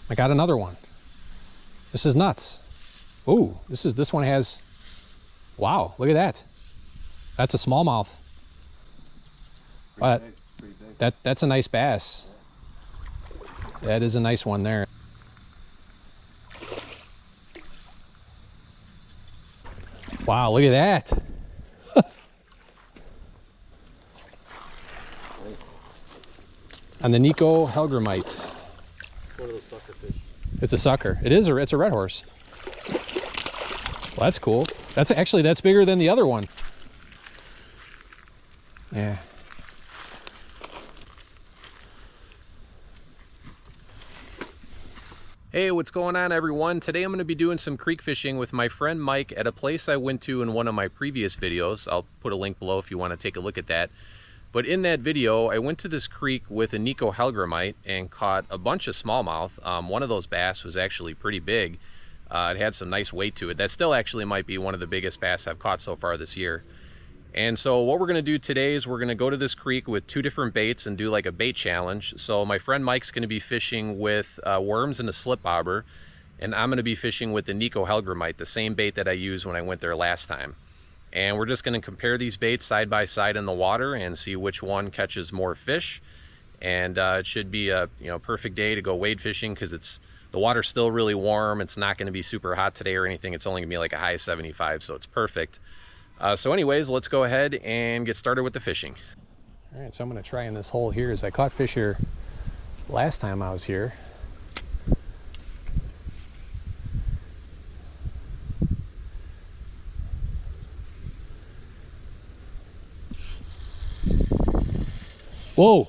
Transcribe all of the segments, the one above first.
I got another one. This is nuts. Ooh, this one has, wow, look at that. That's a smallmouth. But that's a nice bass. That is a nice one there. Wow, look at that. And the Nikko Hellgrammite. It's one of those sucker fish. It's a sucker. It's a Redhorse. Well, that's cool. That's bigger than the other one. Yeah. Hey, what's going on, everyone? Today I'm going to be doing some creek fishing with my friend Mike at a place I went to in one of my previous videos. I'll put a link below if you want to take a look at that. But in that video, I went to this creek with a Nikko Hellgrammite and caught a bunch of smallmouth. One of those bass was actually pretty big. It had some nice weight to it. That still actually might be one of the biggest bass I've caught so far this year. And so what we're going to do today is we're going to go to this creek with 2 different baits and do like a bait challenge. So my friend Mike's going to be fishing with worms and a slip bobber, and I'm going to be fishing with the Nikko Hellgrammite, the same bait that I used when I went there last time. And we're just going to compare these baits side by side in the water and see which one catches more fish. And it should be a perfect day to go wade fishing because the water's still really warm. It's not going to be super hot today or anything. It's only going to be like a high 75, so it's perfect. So anyways, let's go ahead and get started with the fishing. All right, so I'm going to try in this hole here. I caught fish here last time I was here. Whoa!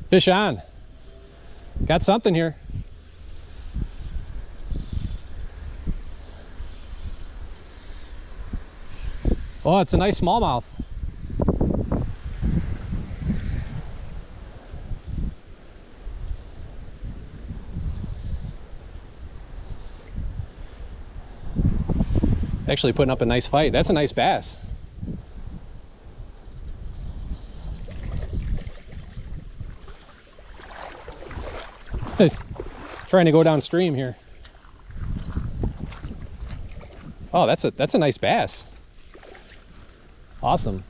Fish on. Got something here. Oh, it's a nice smallmouth. Actually putting up a nice fight. That's a nice bass. It's trying to go downstream here. Oh, that's a nice bass. Awesome.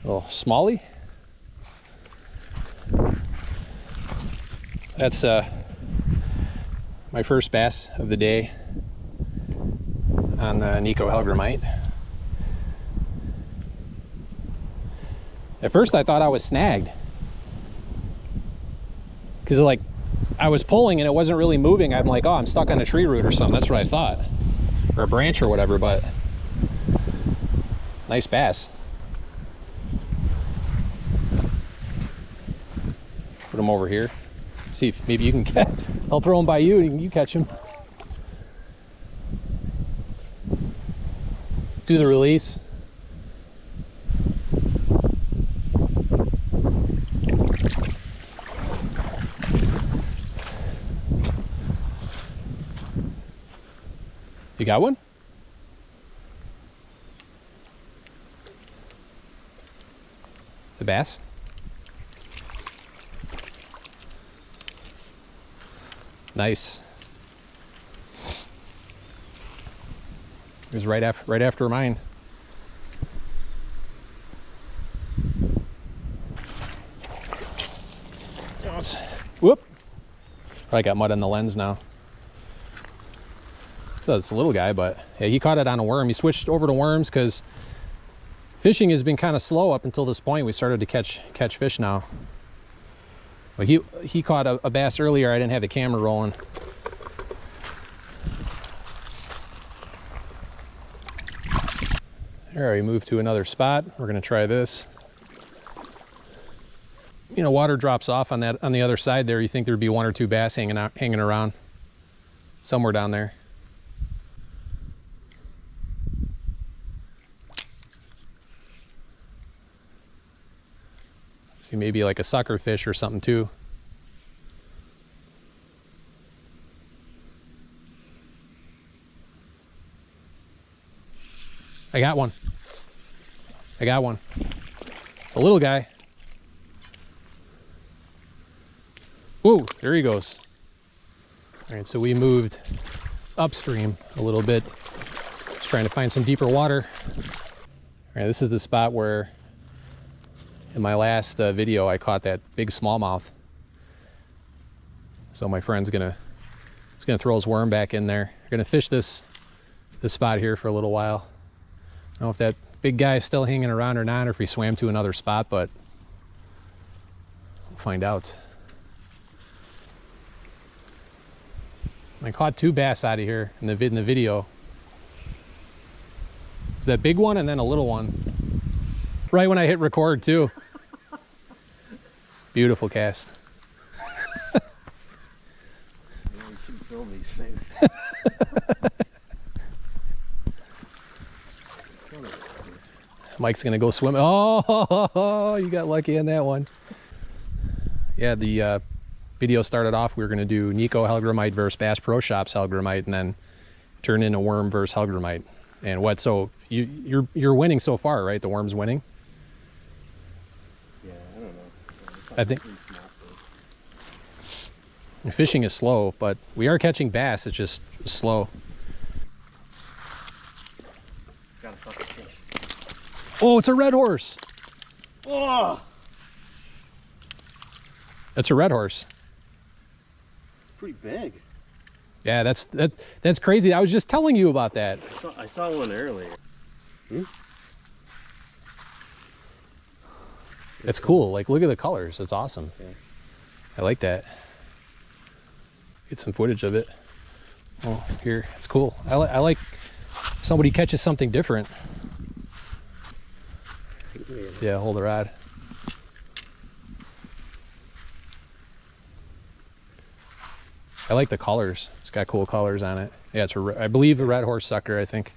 Little smallie. That's my first bass of the day on the Nikko Hellgrammite. At first I thought I was snagged, because like I was pulling and it wasn't really moving. I'm like, oh, I'm stuck on a tree root or something. That's what I thought, or a branch or whatever. But nice bass. Put him over here. See if maybe you can catch. I'll throw him by you and you catch him. Do the release. You got one? It's a bass. Nice. It was right after mine. Whoop! Probably got mud on the lens now. So it's a little guy, but yeah, he caught it on a worm. He switched over to worms because fishing has been kind of slow up until this point. We started to catch fish now. But he caught a bass earlier. I didn't have the camera rolling. There, we moved to another spot. We're gonna try this. You know, water drops off on the other side there. You think there'd be 1 or 2 bass hanging around somewhere down there. See, maybe like a sucker fish or something too. I got one. I got one. It's a little guy. Whoa, there he goes. All right, so we moved upstream a little bit, just trying to find some deeper water. All right, this is the spot where in my last video I caught that big smallmouth. So my friend's gonna throw his worm back in there. We're gonna fish this spot here for a little while. I don't know if that big guy is still hanging around or not, or if he swam to another spot, but we'll find out. I caught 2 bass out of here in the video. It's that big one and then a little one. Right when I hit record too. Beautiful cast. You shouldn't film these things. Mike's gonna go swim. Oh, you got lucky on that one. Yeah, the video started off, we were gonna do Nikko Hellgrammite versus Bass Pro Shops Hellgrammite, and then turn into worm versus Hellgrammite. And what? So you're winning so far, right? The worm's winning. Yeah, I don't know. I think fishing is slow, but we are catching bass. It's just slow. Got a sucker fish. Oh, it's a Redhorse. Oh, That's a Redhorse. pretty big. Yeah, that's crazy. I was just telling you about that. I saw one earlier. It's cool. Like, look at the colors. It's awesome. Yeah. I like that. Get some footage of it. Oh, here. It's cool. I like somebody catches something different. Yeah, hold the rod. I like the colors. It's got cool colors on it. Yeah, it's I believe a Redhorse sucker, I think.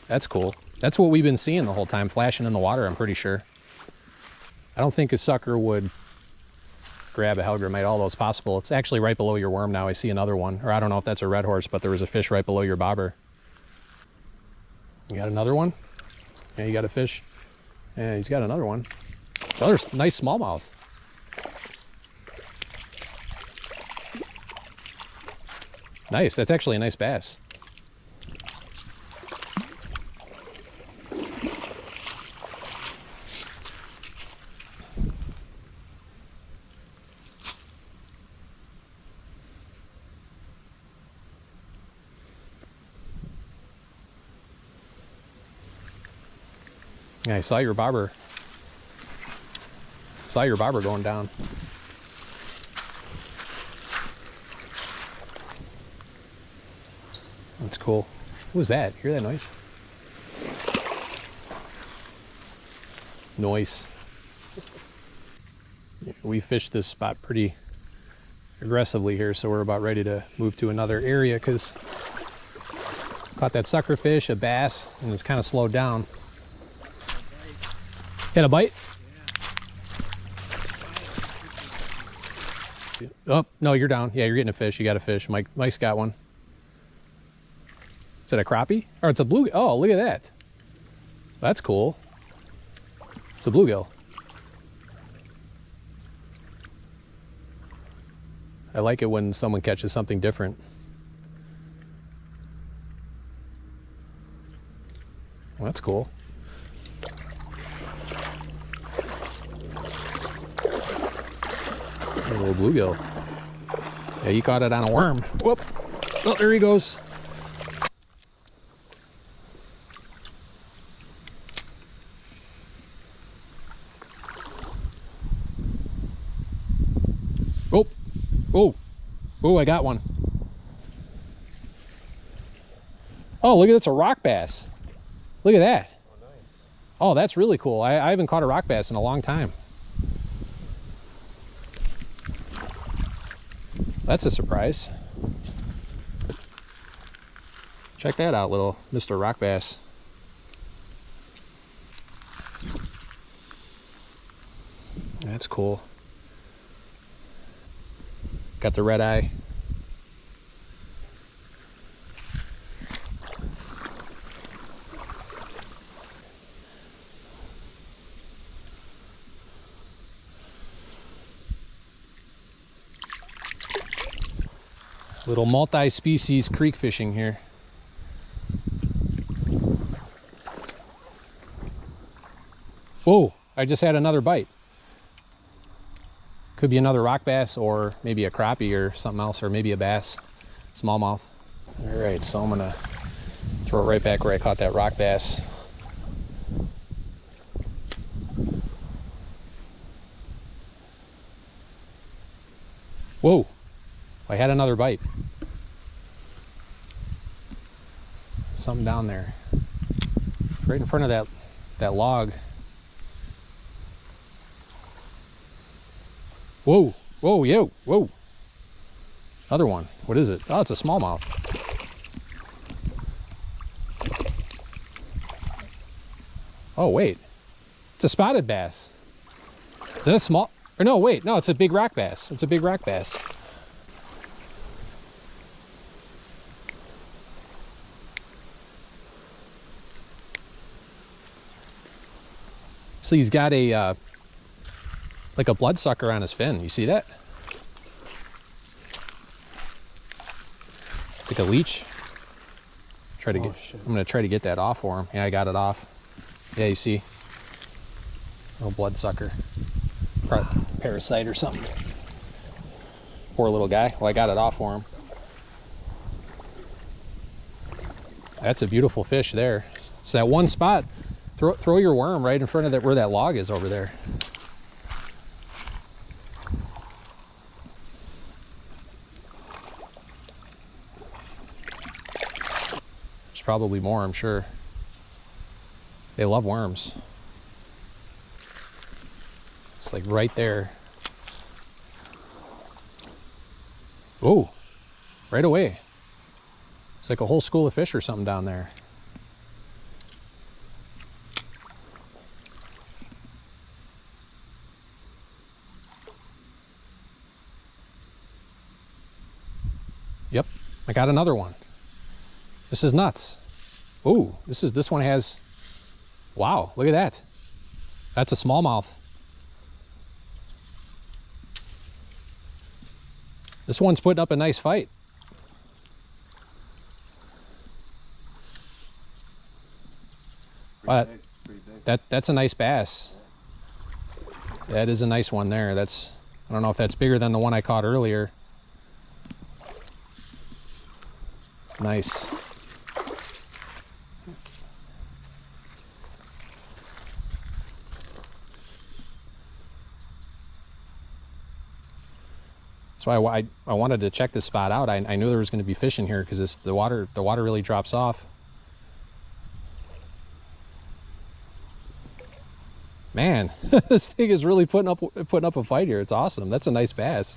That's cool. That's what we've been seeing the whole time, flashing in the water, I'm pretty sure. I don't think a sucker would grab a Hellgrammite, although it's possible. It's actually right below your worm now. I see another one. Or I don't know if that's a Redhorse, but there was a fish right below your bobber. You got another one? Yeah, you got a fish? Yeah, he's got another one. Another nice smallmouth. Nice. That's actually a nice bass. Yeah, I saw your bobber. Saw your bobber going down. That's cool. What was that? Hear that noise? Noise. We fished this spot pretty aggressively here, so we're about ready to move to another area because caught that sucker fish, a bass, and it's kind of slowed down. Had a bite? Oh, no, you're down. Yeah, you're getting a fish. You got a fish. Mike's got one. Is it a crappie? Or it's a bluegill. Oh, look at that. That's cool. It's a bluegill. I like it when someone catches something different. Well, that's cool. A little bluegill. Yeah, you caught it on a worm. Whoop. Oh, there he goes. Oh. Oh. Oh, I got one. Oh, look at that's a rock bass. Look at that. Oh, nice. Oh, that's really cool. I haven't caught a rock bass in a long time. That's a surprise. Check that out, little Mr. Rock Bass. That's cool. Got the red eye. Little multi-species creek fishing here. Whoa, I just had another bite. Could be another rock bass or maybe a crappie or something else, or maybe a bass, smallmouth. All right, so I'm gonna throw it right back where I caught that rock bass. Whoa, I had another bite. Something down there. Right in front of that log. Whoa, whoa, yo, whoa. Another one. What is it? Oh, it's a smallmouth. Oh, wait. It's a spotted bass. Is that a small? Or no, wait. No, it's a big rock bass. It's a big rock bass. So he's got a like a bloodsucker on his fin. You see that? It's like a leech. I'm gonna try to get that off for him. Yeah, I got it off. Yeah, you see, little bloodsucker, parasite or something. Poor little guy. Well, I got it off for him. That's a beautiful fish there. So that one spot. Throw your worm right in front of that where that log is over there. There's probably more, I'm sure. They love worms. It's like right there. Oh, right away. It's like a whole school of fish or something down there. Yep, I got another one. This is nuts. Oh, this one has, wow, look at that. That's a smallmouth. This one's putting up a nice fight. But that's a nice bass. That is a nice one there. That's, I don't know if that's bigger than the one I caught earlier. Nice. So I wanted to check this spot out. I knew there was going to be fish in here because the water really drops off. Man, this thing is really putting up a fight here. It's awesome. That's a nice bass.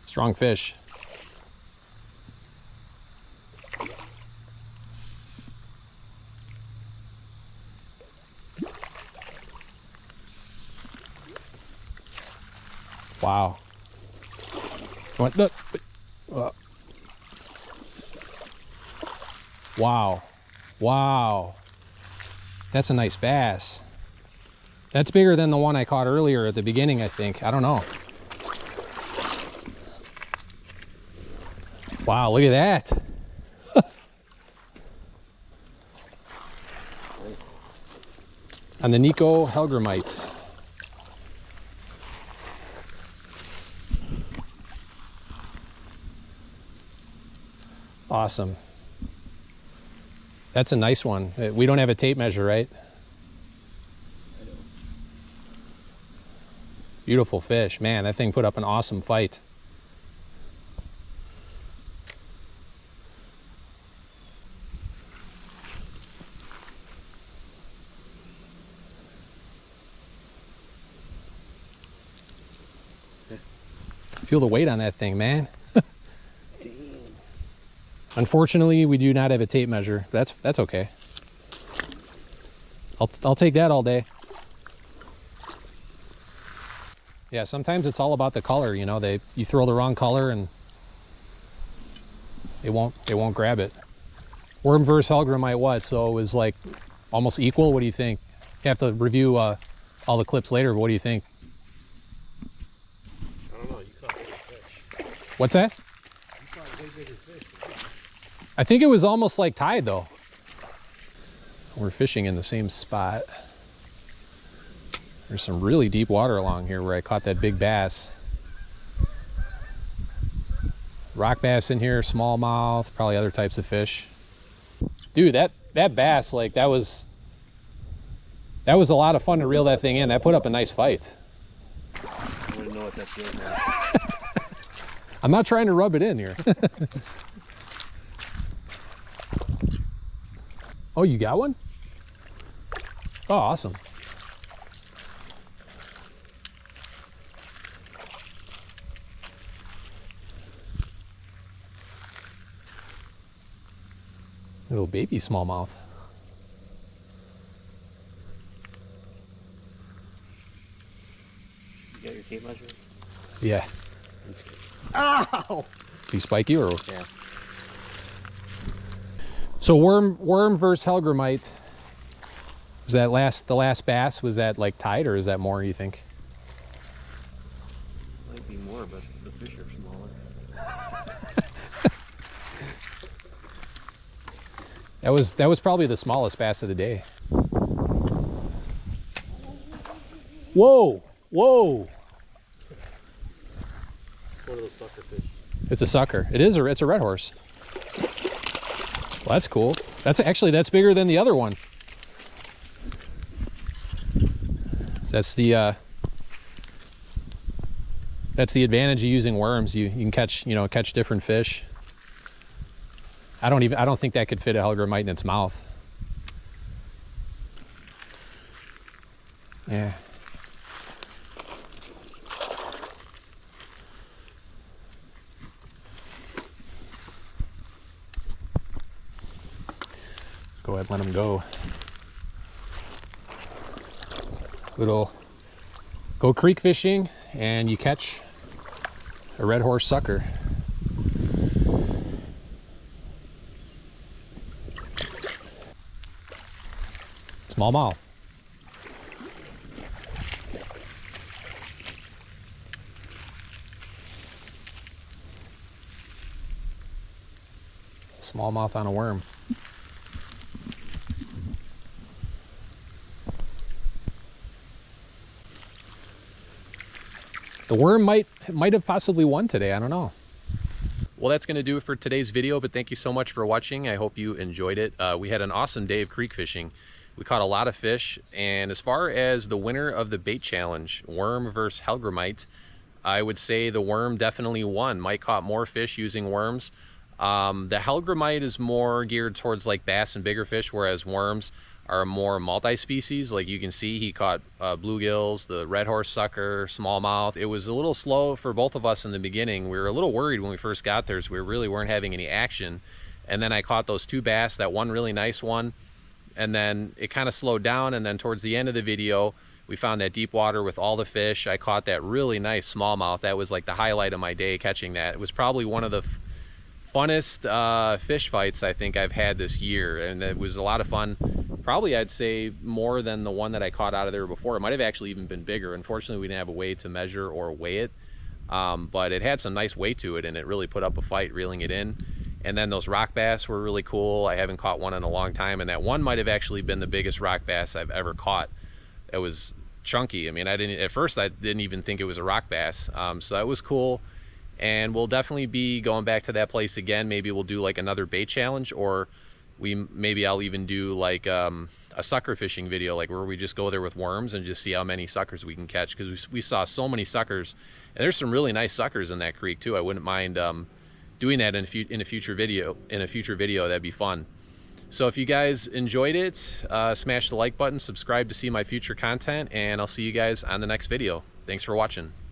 Strong fish. Wow. What? Look. Wow. Wow. That's a nice bass. That's bigger than the one I caught earlier at the beginning, I think. I don't know. Wow, look at that. On the Nikko Hellgrammite. Awesome. That's a nice one. We don't have a tape measure, right? Beautiful fish. Man, that thing put up an awesome fight. Feel the weight on that thing, man. Unfortunately, we do not have a tape measure. That's okay. I'll take that all day. Yeah, sometimes it's all about the color, you know. You throw the wrong color and it won't grab it. Worm versus Hellgrammite what? So it was like almost equal. What do you think? You have to review all the clips later, but what do you think? I don't know. You caught bigger fish. What's that? You caught way bigger fish. I think it was almost like tied though. We're fishing in the same spot. There's some really deep water along here where I caught that big bass. Rock bass in here, smallmouth, probably other types of fish. Dude, that bass, like that was a lot of fun to reel that thing in. That put up a nice fight. I wouldn't know what that feels like. I'm not trying to rub it in here. Oh, you got one? Oh, awesome. Little baby smallmouth. You got your tape measure? Yeah. Ow! Did he spike you or? Yeah. So worm versus Hellgrammite. Was that the last bass? Was that like tied or is that more, you think? Might be more, but the fish are smaller. That was probably the smallest bass of the day. Whoa! Whoa! It's one of those sucker fish. It's a sucker. It's a Redhorse. Well, that's cool. That's bigger than the other one. That's the advantage of using worms. You can catch different fish. I don't think that could fit a Hellgrammite in its mouth. Yeah. Go ahead and let him go. Go creek fishing and you catch a Redhorse sucker. Smallmouth. Smallmouth on a worm. The worm might have possibly won today. I don't know. Well, that's going to do it for today's video, but thank you so much for watching. I hope you enjoyed it. We had an awesome day of creek fishing. We caught a lot of fish, and as far as the winner of the bait challenge, worm versus Hellgrammite, I would say the worm definitely won. Mike caught more fish using worms. The Hellgrammite is more geared towards like bass and bigger fish, whereas worms are more multi-species. Like you can see, he caught bluegills, the Redhorse sucker, smallmouth. It was a little slow for both of us in the beginning. We were a little worried when we first got there, so we really weren't having any action. And then I caught those two bass, that one really nice one, and then it kind of slowed down. And then towards the end of the video, we found that deep water with all the fish. I caught that really nice smallmouth. That was like the highlight of my day, catching that. It was probably one of the funnest fish fights I think I've had this year, and it was a lot of fun. Probably I'd say more than the one that I caught out of there before. It might have actually even been bigger. Unfortunately, we didn't have a way to measure or weigh it, but it had some nice weight to it, and it really put up a fight reeling it in. And then those rock bass were really cool. I haven't caught one in a long time, and that one might have actually been the biggest rock bass I've ever caught. It was chunky. I mean, at first I didn't even think it was a rock bass, so that was cool. And we'll definitely be going back to that place again. Maybe we'll do like another bait challenge, or maybe I'll even do like a sucker fishing video, like where we just go there with worms and just see how many suckers we can catch, because we saw so many suckers, and there's some really nice suckers in that creek too. I wouldn't mind doing that in a future video. That'd be fun. So if you guys enjoyed it, smash the like button, subscribe to see my future content, and I'll see you guys on the next video. Thanks for watching.